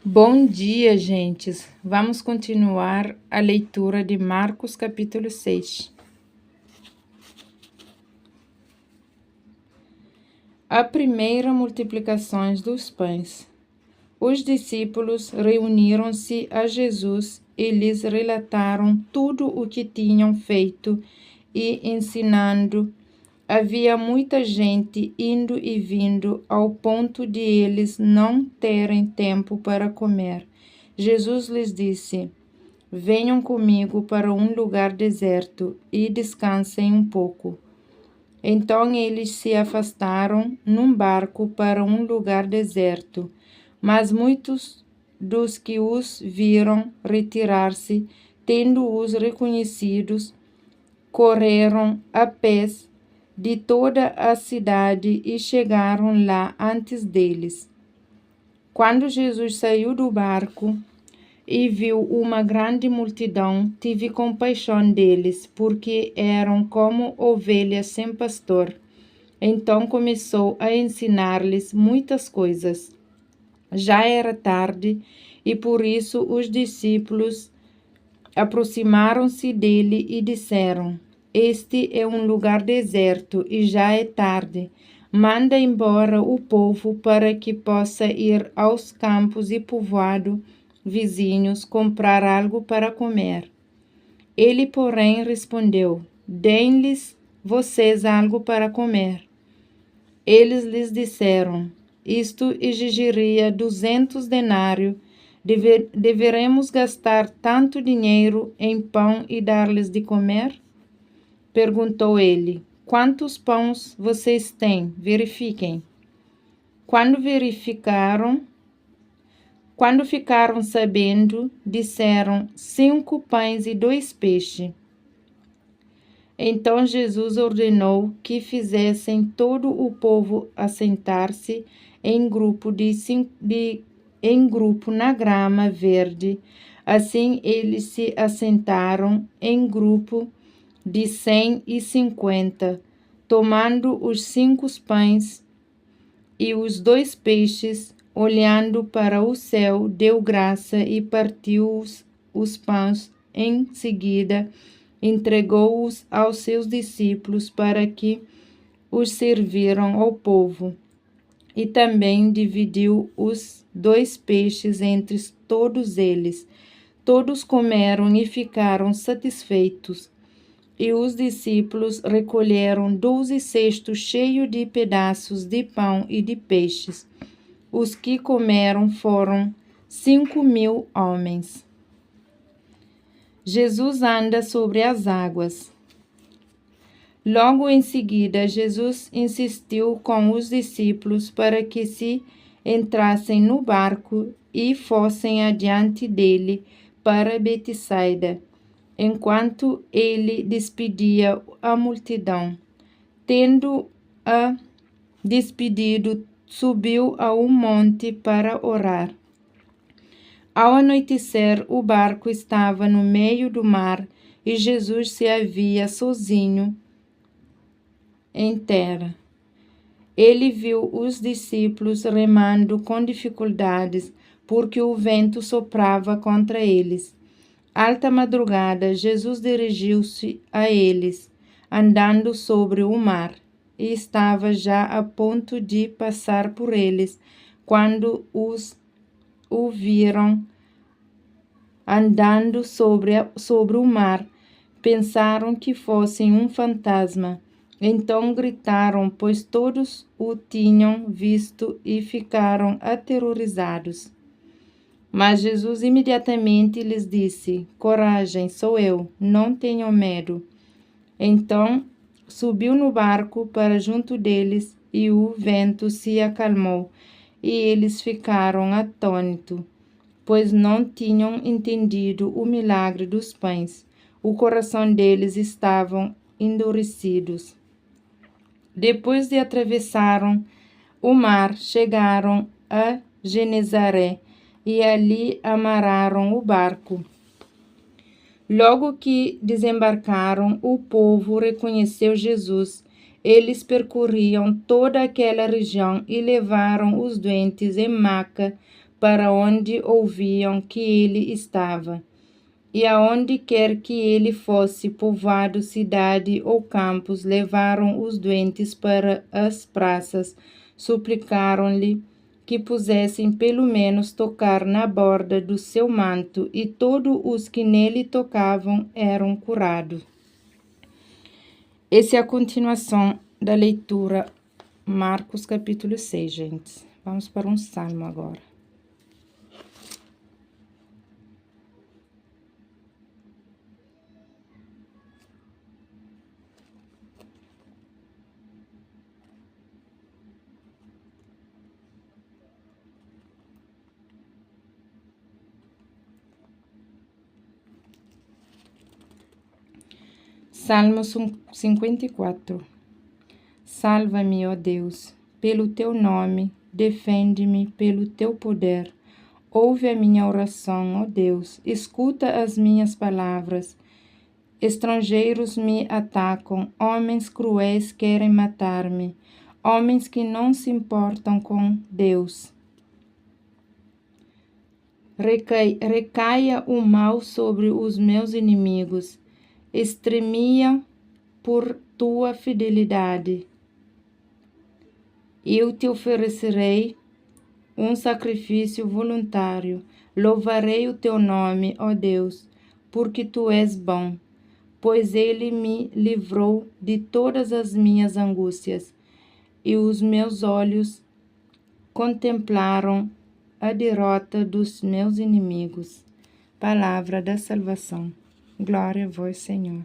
Bom dia, gentes. Vamos continuar a leitura de Marcos capítulo 6. A primeira multiplicação dos pães. Os discípulos reuniram-se a Jesus e lhes relataram tudo o que tinham feito e ensinando. Havia muita gente indo e vindo, ao ponto de eles não terem tempo para comer. Jesus lhes disse: Venham comigo para um lugar deserto e descansem um pouco. Então eles se afastaram num barco para um lugar deserto, mas muitos dos que os viram retirar-se, tendo-os reconhecidos, correram a pés de toda a cidade e chegaram lá antes deles. Quando Jesus saiu do barco e viu uma grande multidão, teve compaixão deles, porque eram como ovelhas sem pastor. Então começou a ensinar-lhes muitas coisas. Já era tarde e por isso os discípulos aproximaram-se dele e disseram: Este é um lugar deserto e já é tarde. Manda embora o povo para que possa ir aos campos e povoados vizinhos comprar algo para comer. Ele, porém, respondeu: Deem-lhes vocês algo para comer. Eles lhes disseram: Isto exigiria 200 denários. Deveremos gastar tanto dinheiro em pão e dar-lhes de comer? Perguntou ele: Quantos pães vocês têm? Verifiquem. Quando ficaram sabendo, disseram: 5 pães e 2 peixes. Então Jesus ordenou que fizessem todo o povo assentar-se em grupo na grama verde. Assim eles se assentaram em grupo de 150, tomando os 5 pães e os 2 peixes, olhando para o céu, deu graça e partiu os pães. Em seguida, entregou-os aos seus discípulos para que os serviram ao povo. E também dividiu os 2 peixes entre todos eles. Todos comeram e ficaram satisfeitos. E os discípulos recolheram 12 cestos cheios de pedaços de pão e de peixes. Os que comeram foram 5.000 homens. Jesus anda sobre as águas. Logo em seguida, Jesus insistiu com os discípulos para que se entrassem no barco e fossem adiante dele para Betsaida, enquanto ele despedia a multidão. Tendo-a despedido, subiu a um monte para orar. Ao anoitecer, o barco estava no meio do mar e Jesus se havia sozinho em terra. Ele viu os discípulos remando com dificuldades, porque o vento soprava contra eles. Alta madrugada, Jesus dirigiu-se a eles, andando sobre o mar, e estava já a ponto de passar por eles, quando o viram andando sobre o mar. Pensaram que fosse um fantasma. Então gritaram, pois todos o tinham visto e ficaram aterrorizados. Mas Jesus imediatamente lhes disse: Coragem, sou eu, não tenham medo. Então subiu no barco para junto deles e o vento se acalmou e eles ficaram atônitos, pois não tinham entendido o milagre dos pães. O coração deles estava endurecidos. Depois de atravessaram o mar, chegaram a Genezaré e ali amarraram o barco. Logo que desembarcaram, o povo reconheceu Jesus. Eles percorriam toda aquela região e levaram os doentes em maca para onde ouviam que ele estava. E aonde quer que ele fosse, povoado, cidade ou campos, levaram os doentes para as praças, suplicaram-lhe que pusessem pelo menos tocar na borda do seu manto, e todos os que nele tocavam eram curados. Essa é a continuação da leitura, Marcos capítulo 6, gente. Vamos para um salmo agora. Salmo 54. Salva-me, ó Deus, pelo teu nome, defende-me pelo teu poder. Ouve a minha oração, ó Deus, escuta as minhas palavras. Estrangeiros me atacam, homens cruéis querem matar-me, homens que não se importam com Deus. Recaia o mal sobre os meus inimigos, extremia por tua fidelidade. Eu te oferecerei um sacrifício voluntário, louvarei o teu nome, ó Deus, porque tu és bom, pois ele me livrou de todas as minhas angústias, e os meus olhos contemplaram a derrota dos meus inimigos. Palavra da salvação. Glória a vós, Senhor.